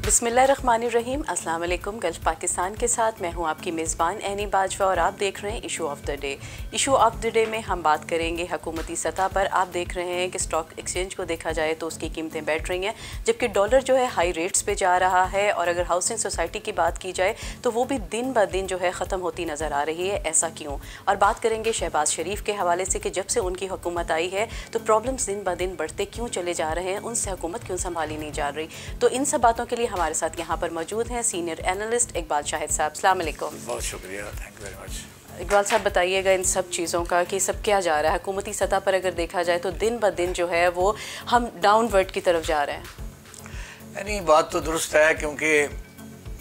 बिस्मिल्लाहिर्रहमानिर्रहीम। अस्सलाम वालेकुम। गल्फ पाकिस्तान के साथ मैं हूं आपकी मेज़बान एनी बाजवा और आप देख रहे हैं issue of the day. Issue of the day में हम बात करेंगे हुकूमती सतह पर। आप देख रहे हैं कि स्टॉक एक्सचेंज को देखा जाए तो उसकी कीमतें बैठ रही हैं, जबकि डॉलर जो है हाई रेट्स पे जा रहा है। और अगर हाउसिंग सोसाइटी की बात की जाए तो वो भी दिन ब दिन जो है ख़त्म होती नज़र आ रही है। ऐसा क्यों? और बात करेंगे शहबाज शरीफ के हवाले से कि जब से उनकी हुकूमत आई है तो प्रॉब्लम्स दिन ब दिन बढ़ते क्यों चले जा रहे हैं, उनसे हुकूमत क्यों संभाली नहीं जा रही। तो इन सब बातों के लिए हमारे साथ यहाँ पर मौजूद हैं सीनियर एनालिस्ट इकबाल शाहिद साहब। अस्सलाम वालेकुम। बहुत शुक्रिया, thank you very much. Iqbal साहब बताइएगा इन सब चीज़ों का कि सब क्या जा रहा है हुकूमती सतह पर। अगर देखा जाए तो दिन ब दिन जो है वो हम डाउनवर्ड की तरफ जा रहे हैं। यानी बात तो दुरुस्त है, क्योंकि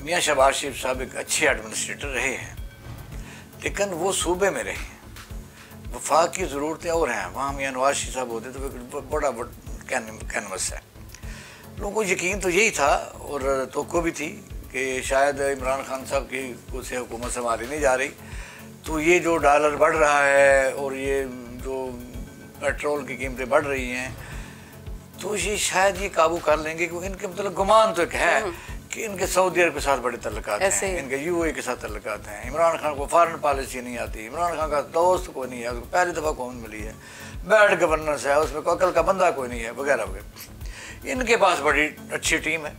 मियाँ शहबाज शरीफ साहब एक अच्छे एडमिनिस्ट्रेटर रहे हैं, लेकिन वो सूबे में रहे हैं। वफाक की ज़रूरतें और हैं। वहाँ मियाँ नवाज शरीफ साहब होते तो बड़ा कैनवस है। लोगों को यकीन तो यही था और तवक्को भी थी कि शायद इमरान खान साहब की उसे हुकूमत संभाली नहीं जा रही, तो ये जो डॉलर बढ़ रहा है और ये जो पेट्रोल की कीमतें बढ़ रही हैं, तो ये शायद ये काबू कर लेंगे। क्योंकि इनके मतलब गुमान तो एक है कि इनके सऊदी अरब के साथ बड़े तल्लुकात हैं, इनके यूएई के साथ तल्लुकात हैं। इमरान खान को फॉरेन पॉलिसी नहीं आती, इमरान खान का दोस्त कोई नहीं है, उसको पहली दफ़ा कौन मिली है, बैड गवर्नेंस है, उसमें कोई अकल का बंदा कोई नहीं है, वगैरह वगैरह। इनके पास बड़ी अच्छी टीम है।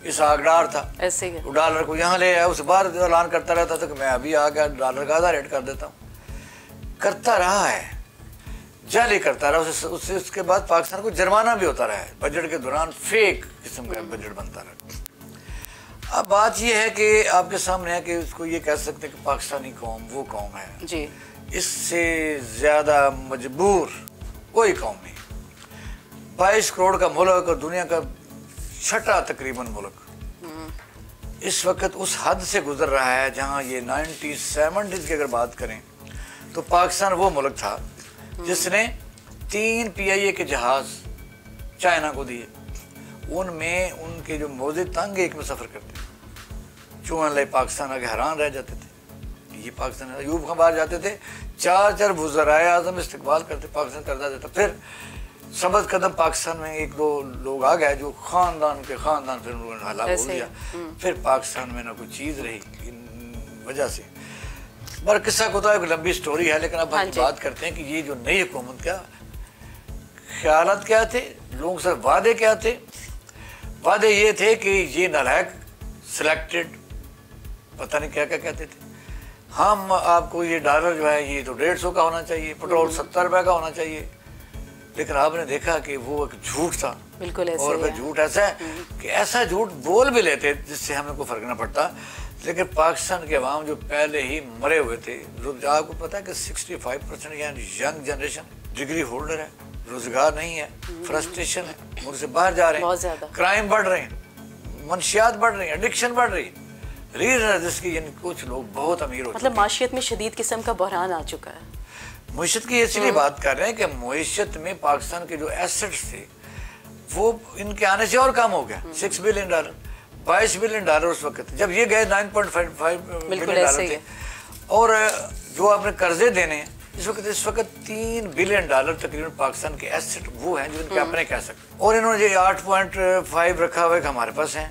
इस आगडार था, ऐसे वो डॉलर को यहाँ ले आया, उस बार ऐलान करता रहता था कि मैं अभी आ गया डॉलर का आधा रेट कर देता हूँ। करता रहा है, जाली करता रहा। उसके बाद पाकिस्तान को जुर्माना भी होता रहा है। बजट के दौरान फेक किस्म का बजट बनता रहा। अब बात यह है कि आपके सामने है कि उसको ये कह सकते हैं कि पाकिस्तानी कौम वो कौम है जी, इससे ज़्यादा मजबूर कोई कौम नहीं। 22 करोड़ का मुल्क और दुनिया का छठा तकरीबन मुल्क इस वक्त उस हद से गुजर रहा है जहां ये 1970s की अगर बात करें तो पाकिस्तान वो मुल्क था जिसने 3 PIA के जहाज चाइना को दिए। उनमें उनके जो मौजे तंग एक में सफ़र करते, चूहे पाकिस्तान आगे हैरान रह जाते थे। ये पाकिस्तान अयूब खां बाहर जाते थे, 4 वज़राए आज़म इस्तकबाल करते, पाकिस्तान करता देता। फिर सबद कदम पाकिस्तान में 1-2 लोग आ गए जो खानदान फिर उन्होंने हालात बोल दिया। फिर पाकिस्तान में ना कोई चीज़ रही इन वजह से। पर किस्सा को तो एक लंबी स्टोरी है, लेकिन अब हम बात करते हैं कि ये जो नई हुकूमत का ख्यालात क्या थे, लोगों से वादे क्या थे। वादे ये थे कि ये नालायक सिलेक्टेड पता नहीं क्या क्या कहते थे, हम आपको ये डॉलर जो है ये तो 150 का होना चाहिए, पेट्रोल 70 रुपये का होना चाहिए। लेकिन आपने देखा कि वो एक झूठ था। बिल्कुल ऐसे। और फिर झूठ ऐसा है कि ऐसा झूठ बोल भी लेते जिससे हमें कोई फर्क ना पड़ता। लेकिन पाकिस्तान के अवाम जो पहले ही मरे हुए थे, आपको पता है कि 65% यंग जनरेशन डिग्री होल्डर है, रोजगार नहीं है, फ्रस्ट्रेशन है, मुल्क से बाहर जा रहे हैं, क्राइम बढ़ रहे हैं, मंशियात बढ़ रही है, एडिक्शन बढ़ रही है। रीजन जिसकी यानी कुछ लोग बहुत अमीर हो, मतलब माशियत में शदीद किस्म का बहरान आ चुका है। मुइशत की इसलिए बात कर रहे हैं कि मुइशत में पाकिस्तान के जो एसेट्स थे वो इनके आने से और कम हो गया। $6 बिलियन, $22 बिलियन उस वक्त, जब ये गए 9.5 बिलियन थे। और जो आपने कर्जे देने हैं इस वक्त $3 बिलियन तकरीबन पाकिस्तान के एसेट वो हैं जो इनके अपने कह सकते। और इन्होंने ये 8.5 रखा हुआ है कि हमारे पास हैं।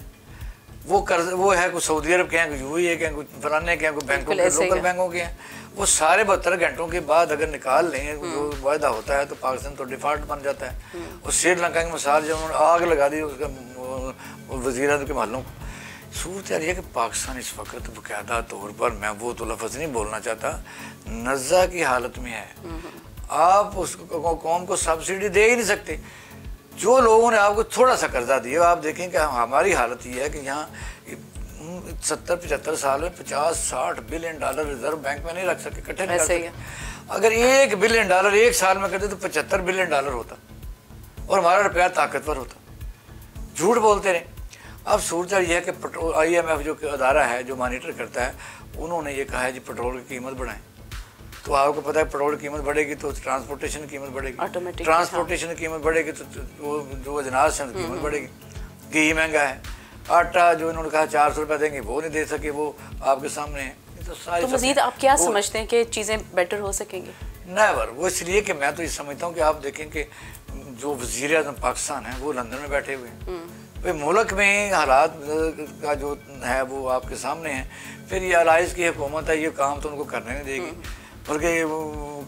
वो कर्ज वो है कुछ सऊदी अरब के हैं, कुछ यूएई के हैं, कुछ फलाने के हैं, कुछ बैंकों के, लोकल बैंकों के हैं। वो सारे 72 घंटों के बाद अगर निकाल लें जो वायदा होता है तो पाकिस्तान तो डिफॉल्ट बन जाता है। और श्रीलंका की मिसाल जब उन्होंने आग लगा दी उसका वज़ीर के महलों को, सूरत यार है कि पाकिस्तान इस वक्त बाकायदा तौर पर, मैं वो तो लफ्ज़ नहीं बोलना चाहता, नज़्ज़ा की हालत में है। आप उस कौम को सब्सिडी दे ही नहीं सकते। जो लोगों ने आपको थोड़ा सा कर्जा दिया, आप देखें कि हमारी हालत ये है कि यहाँ 70-75 साल में $50-60 बिलियन रिजर्व बैंक में नहीं रख सके, इकट्ठे नहीं कर सके। अगर $1 बिलियन एक साल में करते तो $75 बिलियन होता और हमारा रुपया ताकतवर होता। झूठ बोलते रहे। अब सूरत यह है कि IMF जो अदारा है जो मॉनिटर करता है, उन्होंने ये कहा है जी पेट्रोल की कीमत बढ़ाएं। तो आपको पता है पेट्रोल की कीमत बढ़ेगी तो ट्रांसपोर्टेशन की कीमत बढ़ेगी, ट्रांसपोर्टेशन की कीमत बढ़ेगी तो जो अजनास है कीमत बढ़ेगी। घी महंगा है, आटा जो इन्होंने कहा 400 रुपये देंगे वो नहीं दे सके, वो आपके सामने है। तो मजीद आप क्या समझते हैं कि चीज़ें बेटर हो सकेंगी? नेवर। वो इसलिए कि मैं तो ये समझता हूँ कि आप देखें कि जो वज़ीर आज़म पाकिस्तान है वो लंदन में बैठे हुए हैं, भाई मुल्क में हालात का जो है वो आपके सामने है। फिर ये अलाइज की हुकूमत है, ये काम तो उनको करने नहीं देगी। बल्कि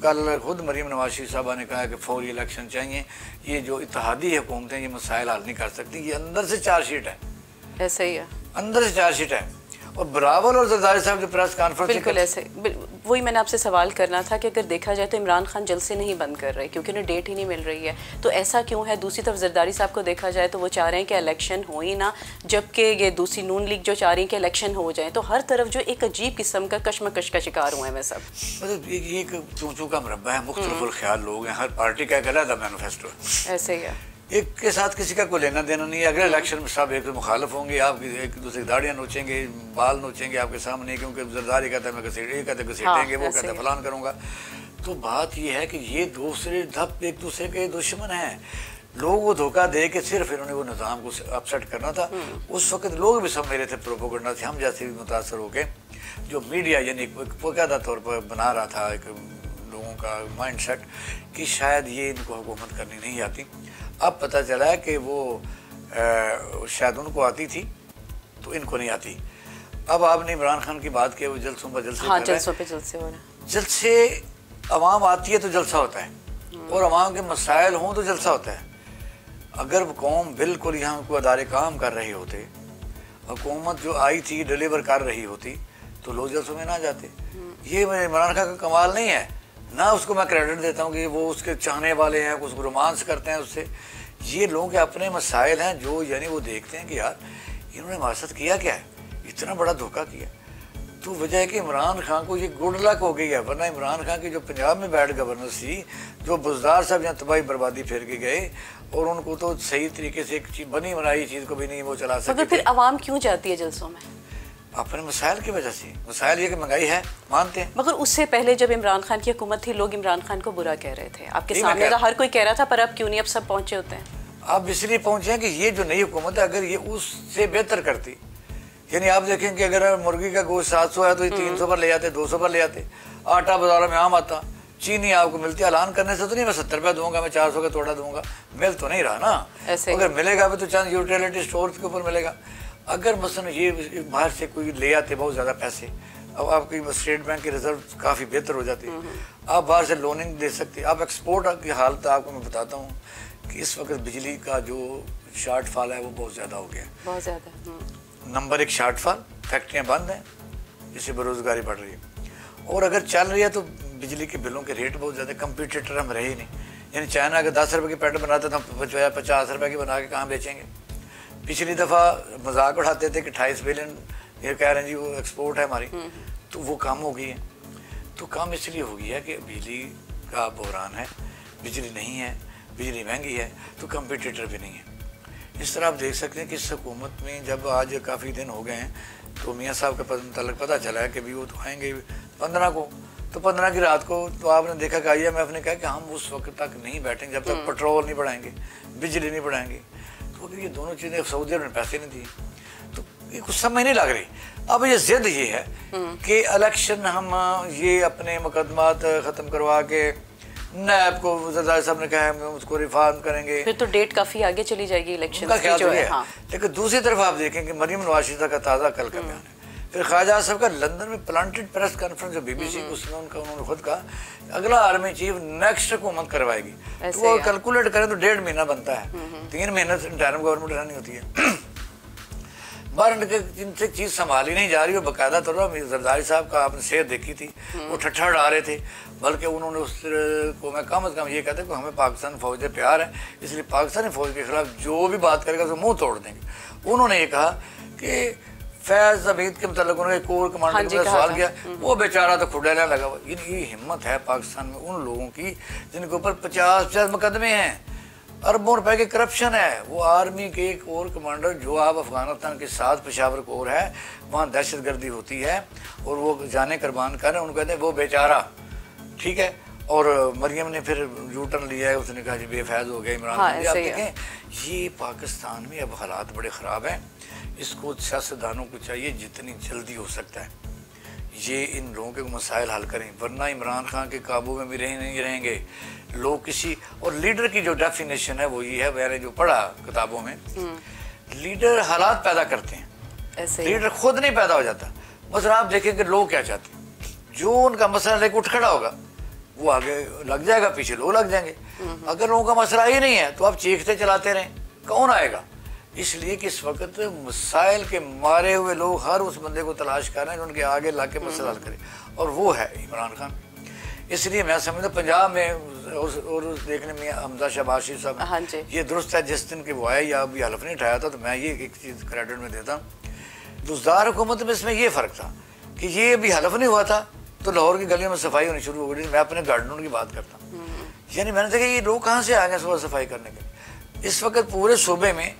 कल खुद मरीम नवाज शरीफ साहबा ने कहा कि फौरी इलेक्शन चाहिए, ये जो इत्तेहादी हुकूमतें ये मसाइल हल नहीं कर सकती, ये अंदर से चार्जशीट है। ऐसा ही है, अंदर से चार्जशीट है। और बराबर और जरदारी साहब जो प्रेस कॉन्फ्रेंस, बिल्कुल ऐसे, वही मैंने आपसे सवाल करना था कि अगर देखा जाए तो इमरान खान जल्द से नहीं बंद कर रहे क्योंकि उन्हें डेट ही नहीं मिल रही है, तो ऐसा क्यों है? दूसरी तरफ जरदारी साहब को देखा जाए तो वो चाह रहे हैं कि इलेक्शन हो ही ना, जबकि ये दूसरी नून लीग जो चाह रही है कि इलेक्शन हो जाए। तो हर तरफ जो एक अजीब किस्म का कशमकश का शिकार हुए हैं सब। मतलब ये चूं का मरबा है, मुख्तलिफ ख्याल लोग हैं, हर पार्टी का एक अलग मैनिफेस्टो है। ऐसे ही है, एक के साथ किसी का कोई लेना देना नहीं है। अगर इलेक्शन में सब एक मुखालफ होंगे, आप एक दूसरे की दाढ़ियाँ नोचेंगे, बाल नोचेंगे आपके सामने, क्योंकि जरदारी कहता है मैं घसीटेंगे, वो कहता है फलान करूँगा। तो बात ये है कि ये दूसरे धप एक दूसरे के दुश्मन हैं। लोग वो धोखा दे के सिर्फ इन्होंने वो निज़ाम को अपसेट करना था। उस वक्त लोग भी सब मेरे थे प्रोपोगंडा से, हम जैसे भी मुतासर होके जो मीडिया यानी बाकायदा तौर पर बना रहा था एक लोगों का माइंड सेट कि शायद ये इनको हुकूमत करनी नहीं आती। अब पता चला है कि वो शायद उनको आती थी तो इनको नहीं आती। अब आपने इमरान खान की बात की, वो जलसों पर जलसे, हाँ, जलसों पे जलसे हो रहा है। जलसे अवाम आती है तो जलसा होता है, और अवाम के मसाइल हों तो जलसा होता है। अगर कौम बिल्कुल यहाँ को अदारे काम कर रहे होते, हुकूमत जो आई थी डिलीवर कर रही होती, तो लोग जलसों में ना जाते। ये इमरान खान का कमाल नहीं है ना, उसको मैं क्रेडिट देता हूँ कि वो उसके चाहने वाले हैं, उसको रोमांस करते हैं उससे। ये लोगों के अपने मसाइल हैं जो यानी वो देखते हैं कि यार इन्होंने हमारे साथ किया क्या है, इतना बड़ा धोखा किया। तो वजह है कि इमरान खान को ये गुड लक हो गई है, वरना इमरान खान की जो पंजाब में बैड गवर्नेंस थी, जो बुजदार साहब यहाँ तबाही बर्बादी फेर के गए, और उनको तो सही तरीके से एक बनी बनाई चीज़ को भी नहीं वो चला सकते। फिर आवाम क्यों जाती है जलसों में? अपने मसाइल की वजह से। मसाइल ये कि महंगाई है, मानते हैं। मगर उससे पहले जब इमरान खान की हुकूमत थी, लोग इमरान खान को बुरा कह रहे थे, आपके सामने का हर कोई कह रहा था, पर अब क्यों नहीं, अब सब पहुंचे होते हैं। आप इसलिए पहुंचे हैं कि ये जो नई हुकूमत है, अगर ये उससे बेहतर करती, यानी आप देखें कि अगर मुर्गी का गोश्त 700 है तो ये 300 पर ले जाते, 200 पर ले जाते। आटा बाजारों में आम आता, चीनी आपको मिलती, ऐलान करने से तो नहीं मैं 70 रुपये दूंगा, मैं 400 का तोड़ा दूंगा, मिल तो नहीं रहा ना। अगर मिलेगा भी तो चंद यूटिलिटी स्टोर के ऊपर मिलेगा। अगर मसलन ये बाहर से कोई ले आते बहुत ज़्यादा पैसे, अब आपकी स्टेट बैंक की रिजर्व काफ़ी बेहतर हो जाती है, आप बाहर से लोनिंग दे सकते। आप एक्सपोर्ट की हालत आपको मैं बताता हूँ कि इस वक्त बिजली का जो शार्टफॉल है वो बहुत ज़्यादा हो गया है, बहुत ज़्यादा। नंबर 1 शार्टफॉल, फैक्ट्रियाँ बंद हैं, जिससे बेरोज़गारी बढ़ रही है। और अगर चल रही है तो बिजली के बिलों के रेट बहुत ज़्यादा, कंपटीटर हम रहे ही नहीं। यानी चाइना अगर 10 रुपये की पैड बनाता था, 50 रुपये की बना के कहाँ बेचेंगे। पिछली दफ़ा मजाक उड़ाते थे कि 28 बिलियन ये कह रहे हैं जी वो एक्सपोर्ट है हमारी, तो वो कम हो गई है। तो कम इसलिए हो गई है कि बिजली का बहरान है, बिजली नहीं है, बिजली महंगी है, तो कंपटीटर भी नहीं है। इस तरह आप देख सकते हैं कि इस हुकूमत में जब आज काफ़ी दिन हो गए हैं, तो मियाँ साहब के मतलब पता चला है कि भी वो तो आएंगे 15 को, तो 15 की रात को तो आपने देखा कि IMF ने कहा कि हम उस वक्त तक नहीं बैठेंगे जब तक पेट्रोल नहीं बढ़ाएंगे, बिजली नहीं बढ़ाएंगे। तो अगर ये दोनों चीज़ें सऊदी अरब ने पैसे नहीं दिए तो ये कुछ समझ नहीं लग रही। अब ये जिद ये है कि इलेक्शन हम ये अपने मुकदमात ख़त्म करवा के नैब को जरदारी साहब ने कहा है उसको रिफॉर्म करेंगे, फिर तो डेट काफ़ी आगे चली जाएगी इलेक्शन का ख्याल जो है। हाँ। लेकिन दूसरी तरफ आप देखें कि मरीम नवाज शरीफ का ताज़ा कल का बयान है। फिर ख्वाजा साहब का लंदन में प्लांटेड प्रेस कॉन्फ्रेंस जो BBC उसमें उन्होंने खुद कहा अगला आर्मी चीफ नेक्स्ट हुकूमत करवाएगी। तो वो कैलकुलेट करें तो 1.5 महीना बनता है, 3 महीने से इंटरिम गवर्नमेंट रहनी होती है। बाहर जिनसे चीज़ संभाली नहीं जा रही हो, बाकायदा तौर पर जरदारी साहब का आपने सेहत देखी थी, वो ठट्ठा उड़ा रहे थे। बल्कि उन्होंने उस को मैं कम अज़ कम ये कहते कि हमें पाकिस्तान फौज से प्यार है, इसलिए पाकिस्तानी फौज के खिलाफ जो भी बात करेगा उसको मुँह तोड़ देंगे। उन्होंने ये कहा कि फैज़ हमीद के मतलब उन्होंने कोर कमांडर का सवाल किया, वो बेचारा तो खुडेला लगा हुआ। ये हिम्मत है पाकिस्तान में उन लोगों की जिनके ऊपर 50 मुकदमे हैं, अरबों रुपए के करप्शन है। वो आर्मी के कोर कमांडर जो आप अफगानिस्तान के साथ पेशावर कोर है, वहाँ दहशत गर्दी होती है और वो जाने कुर्बान कर रहे हैं, उनको कहते हैं वो बेचारा, ठीक है। और मरियम ने फिर यूटर्न लिया है, उसने कहा जी बेफैज हो गया इमरान खान। आप देखें ये पाकिस्तान में अब हालात बड़े ख़राब हैं। इसको सियासतदानों को चाहिए जितनी जल्दी हो सकता है ये इन लोगों के मसाइल हल करें, वरना इमरान खान के काबू में भी नहीं रहेंगे लोग। किसी और लीडर की जो डेफिनेशन है वो ये है, मैंने जो पढ़ा किताबों में, लीडर हालात पैदा करते हैं, ऐसे लीडर खुद नहीं पैदा हो जाता। मसला आप देखेंगे लोग क्या चाहते हैं, जो उनका मसला लेकर उठ खड़ा होगा वो आगे लग जाएगा, पीछे लोग लग जाएंगे। अगर लोगों का मसला ही नहीं है तो आप चीखते चलाते रहें, कौन आएगा? इसलिए कि इस वक्त मसाइल के मारे हुए लोग हर उस बंदे को तलाश कर रहे हैं जो उनके आगे ला के मसला हल करे, और वो है इमरान खान। इसलिए मैं समझता पंजाब में और उस देखने में हमजा शहबाज शरीफ साहब, हाँ जी, ये दुरुस्त है। जिस दिन के वो आए या अभी हलफ नहीं उठाया था, तो मैं ये एक चीज़ क्रेडिट में देता हूँ, बुज़दार हुकूमत में इसमें ये फ़र्क था कि ये अभी हलफ नहीं हुआ था तो लाहौर की गलियों में सफाई होनी शुरू हो गई। मैं अपने गार्डनों की बात करता हूँ, यानी मैंने देखा ये लोग कहाँ से आ गए सुबह सफाई करने के लिए। इस वक्त पूरे सूबे में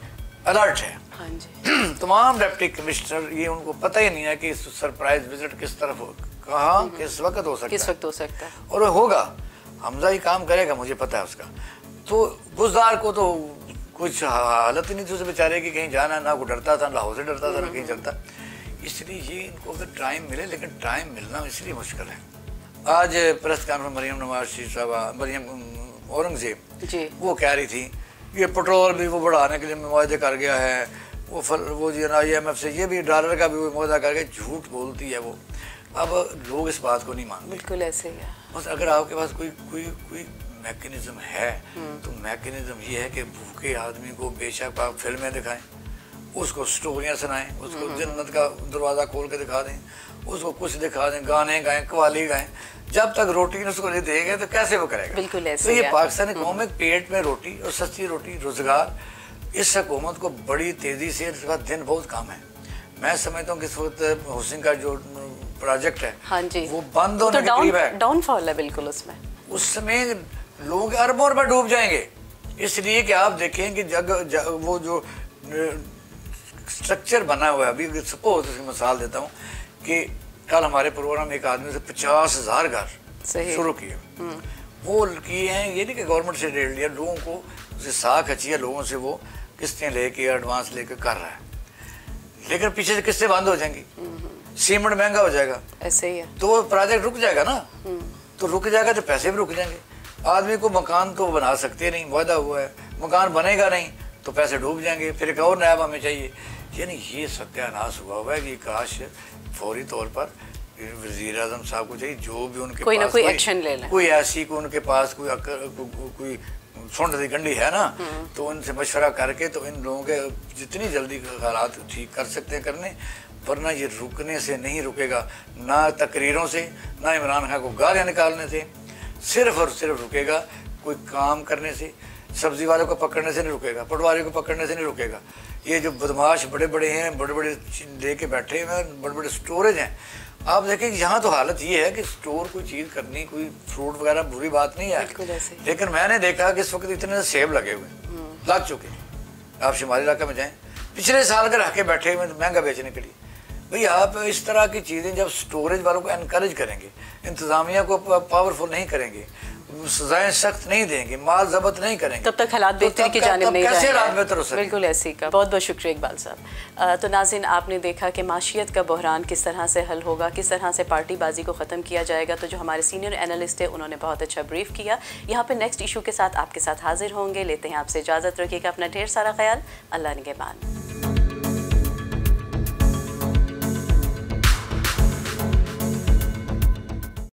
अलर्ट है। हाँ जी। तमाम डिप्टी कमिश्नर, ये उनको पता ही नहीं है कि सरप्राइज विजिट किस तरफ हो, कहाँ किस वक्त हो सकता है, किस वक्त हो सकता है, और वो होगा। हमजा ही काम करेगा, मुझे पता है उसका। तो बुज़दार को तो कुछ हालत ही नहीं थी उसे बेचारे की कहीं जाना, ना को डरता था, लाहौर से डरता था, ना कहीं चलता। इसलिए ये इनको अगर टाइम मिले, लेकिन टाइम मिलना इसलिए मुश्किल है। आज प्रेस कॉन्फ्रेंस मरियम नवाज शरीफ साहब, मरियम औरंगजेब जी, वो कह रही थी ये पेट्रोल भी वो बढ़ाने के लिए मुआहदे कर गया है, वो जी IMF से ये भी डॉलर का भी वो मुआहदा करके झूठ बोलती है वो। अब लोग इस बात को नहीं मानते। बिल्कुल ऐसे ही है। बस अगर आपके पास कोई मैकेनिज्म है तो मैकेनिज्म ये है कि भूखे आदमी को बेशक आप फिल्में दिखाएं, उसको स्टोरियाँ सुनाएं, उसको जन्नत का दरवाज़ा खोल के दिखा दें, उसको कुछ दिखा दें, गाने गाएं, कवाली गाएं। जब तक रोटी उसको नहीं देंगे तो कैसे वो करेगा? बिल्कुल ऐसे। तो ये पाकिस्तानी कौम में पेट में रोटी और सस्ती रोटी, रोजगार, इस हुकूमत को बड़ी तेज़ी से इसका दिन बहुत कम है। मैं समझता हूँ कि इस वक्त हाउसिंग का जो प्रोजेक्ट है, हाँ जी, वो बंद होने के करीब है, डाउनफॉल है बिल्कुल उसमें। उस समय लोग अरबों रुपए डूब जाएंगे। इसलिए कि आप देखें कि वो जो स्ट्रक्चर बना हुआ है अभी, सपोज उसकी मिसाल देता हूँ कि कल हमारे प्रोग्राम में एक आदमी से 50,000 घर शुरू किए, वो किए हैं। ये नहीं कि गवर्नमेंट से डेढ़ लिया, लोगों को उसे साख अच्छी है, लोगों से वो किस्तें लेके एडवांस लेके कर रहा है, लेकिन पीछे से किस्तें बंद हो जाएंगी, सीमेंट महंगा हो जाएगा, ऐसे ही है, तो वो प्रोजेक्ट रुक जाएगा ना। तो रुक जाएगा तो पैसे भी रुक जाएंगे। आदमी को मकान तो बना सकते नहीं, वादा हुआ है, मकान बनेगा नहीं तो पैसे डूब जाएंगे, फिर एक और नया हमें चाहिए। यानी ये सत्यानाश हुआ है कि काश फौरी तौर पर वज़ीर आज़म साहब को चाहिए जो भी उनके कोई पास ना कोई एक्शन ले लें, कोई ऐसी को उनके पास कोई सुंड दी गंडी है ना, तो उनसे मशवरा करके तो इन लोगों के जितनी जल्दी हालात ठीक कर सकते हैं करने, वरना ये रुकने से नहीं रुकेगा, ना तकरीरों से, ना इमरान खान को गालियाँ निकालने से, सिर्फ और सिर्फ रुकेगा कोई काम करने से। सब्जी वालों को पकड़ने से नहीं रुकेगा, पटवारी को पकड़ने से नहीं रुकेगा। ये जो बदमाश बड़े बड़े हैं, बड़े बड़े लेके बैठे हैं, बड़े बड़े स्टोरेज हैं। आप देखें यहाँ तो हालत ये है कि स्टोर कोई चीज़ करनी, कोई फ्रूट वगैरह बुरी बात नहीं है, लेकिन मैंने देखा कि इस वक्त इतने सेब लगे हुए, लग चुके। आप शुमारी इलाके में जाएँ, पिछले साल के रख के बैठे हुए महंगा बेचने के लिए। भाई आप इस तरह की चीज़ें जब स्टोरेज वालों को एनकरेज करेंगे, इंतज़ामिया को पावरफुल नहीं करेंगे, सजाएं सख्त नहीं देंगे, माल जब्त नहीं करेंगे, तब तक हालात बेहतरी की जानिब नहीं जाएंगे। बिल्कुल ऐसी का। बहुत बहुत शुक्रिया इकबाल साहब। तो नाज़रीन, आपने देखा कि माशियत का बहरान किस तरह से हल होगा, किस तरह से पार्टीबाजी को ख़त्म किया जाएगा। तो जो हमारे सीनियर एनालिस्ट है उन्होंने बहुत अच्छा ब्रीफ किया। यहाँ पे नेक्स्ट इशू के साथ आपके साथ हाजिर होंगे। लेते हैं आपसे इजाज़त, रखिएगा अपना ढेर सारा ख्याल। अल्लाह निगहबान।